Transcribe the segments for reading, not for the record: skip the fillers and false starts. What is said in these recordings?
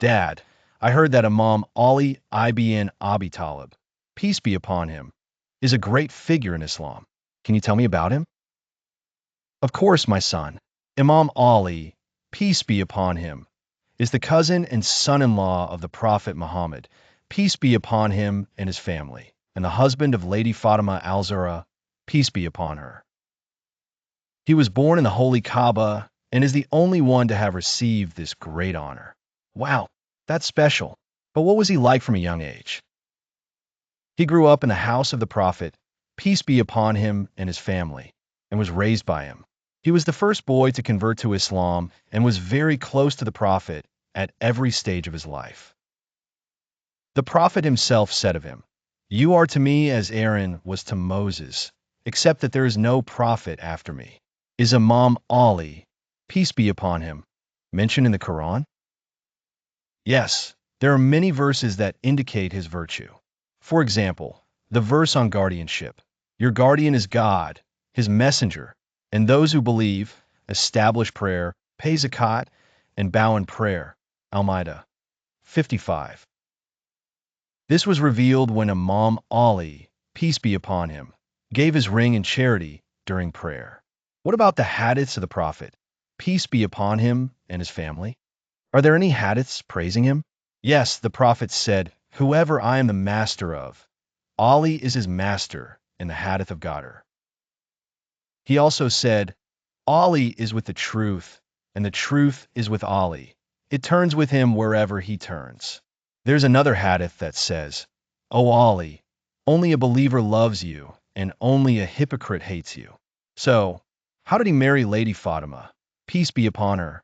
Dad, I heard that Imam Ali ibn Abi Talib, peace be upon him, is a great figure in Islam. Can you tell me about him? Of course, my son. Imam Ali, peace be upon him, is the cousin and son-in-law of the Prophet Muhammad, peace be upon him and his family, and the husband of Lady Fatima al-Zahra, peace be upon her. He was born in the Holy Kaaba and is the only one to have received this great honor. Wow, that's special. But what was he like from a young age? He grew up in the house of the Prophet, peace be upon him and his family, and was raised by him. He was the first boy to convert to Islam and was very close to the Prophet at every stage of his life. The Prophet himself said of him, "You are to me as Aaron was to Moses, except that there is no prophet after me." Is Imam Ali, peace be upon him, mentioned in the Quran? Yes, there are many verses that indicate his virtue. For example, the verse on guardianship. Your guardian is God, his messenger, and those who believe, establish prayer, pay zakat, and bow in prayer. Al-Ma'idah 55. This was revealed when Imam Ali, peace be upon him, gave his ring in charity during prayer. What about the hadiths of the Prophet, peace be upon him and his family? Are there any hadiths praising him? Yes, the Prophet said, "Whoever I am the master of, Ali is his master," in the hadith of Qadr. He also said, "Ali is with the truth, and the truth is with Ali. It turns with him wherever he turns." There's another hadith that says, "O Ali, only a believer loves you, and only a hypocrite hates you." So, how did he marry Lady Fatima, peace be upon her?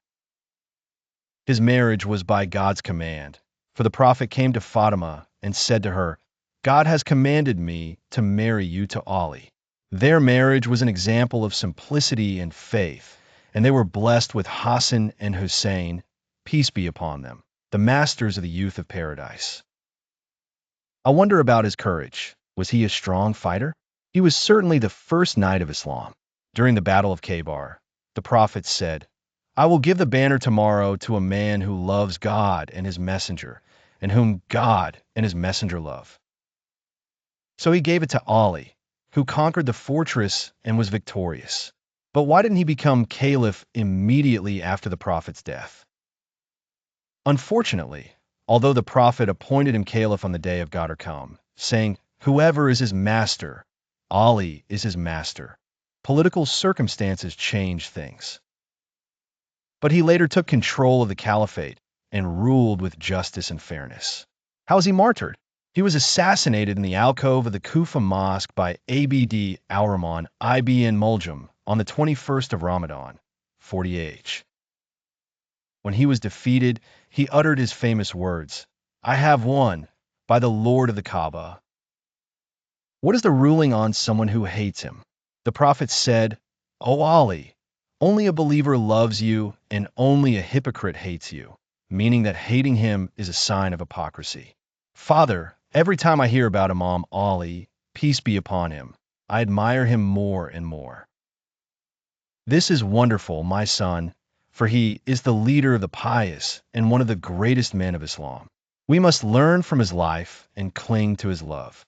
His marriage was by God's command, for the Prophet came to Fatima and said to her, "God has commanded me to marry you to Ali." Their marriage was an example of simplicity and faith, and they were blessed with Hassan and Hussein, peace be upon them, the masters of the youth of paradise. I wonder about his courage. Was he a strong fighter? He was certainly the first knight of Islam. During the Battle of Khaybar, the Prophet said, "I will give the banner tomorrow to a man who loves God and his messenger, and whom God and his messenger love." So he gave it to Ali, who conquered the fortress and was victorious. But why didn't he become caliph immediately after the Prophet's death? Unfortunately, although the Prophet appointed him caliph on the day of Qadr, saying, "Whoever is his master, Ali is his master," political circumstances changed things. But he later took control of the caliphate and ruled with justice and fairness. How was he martyred? He was assassinated in the alcove of the Kufa mosque by Abd al-Rahman ibn Muljam on the 21st of Ramadan, 40 AH. When he was defeated, he uttered his famous words, "I have won, by the Lord of the Kaaba." What is the ruling on someone who hates him? The Prophet said, "O Ali, only a believer loves you and only a hypocrite hates you," meaning that hating him is a sign of hypocrisy. Father, every time I hear about Imam Ali, peace be upon him, I admire him more and more. This is wonderful, my son, for he is the leader of the pious and one of the greatest men of Islam. We must learn from his life and cling to his love.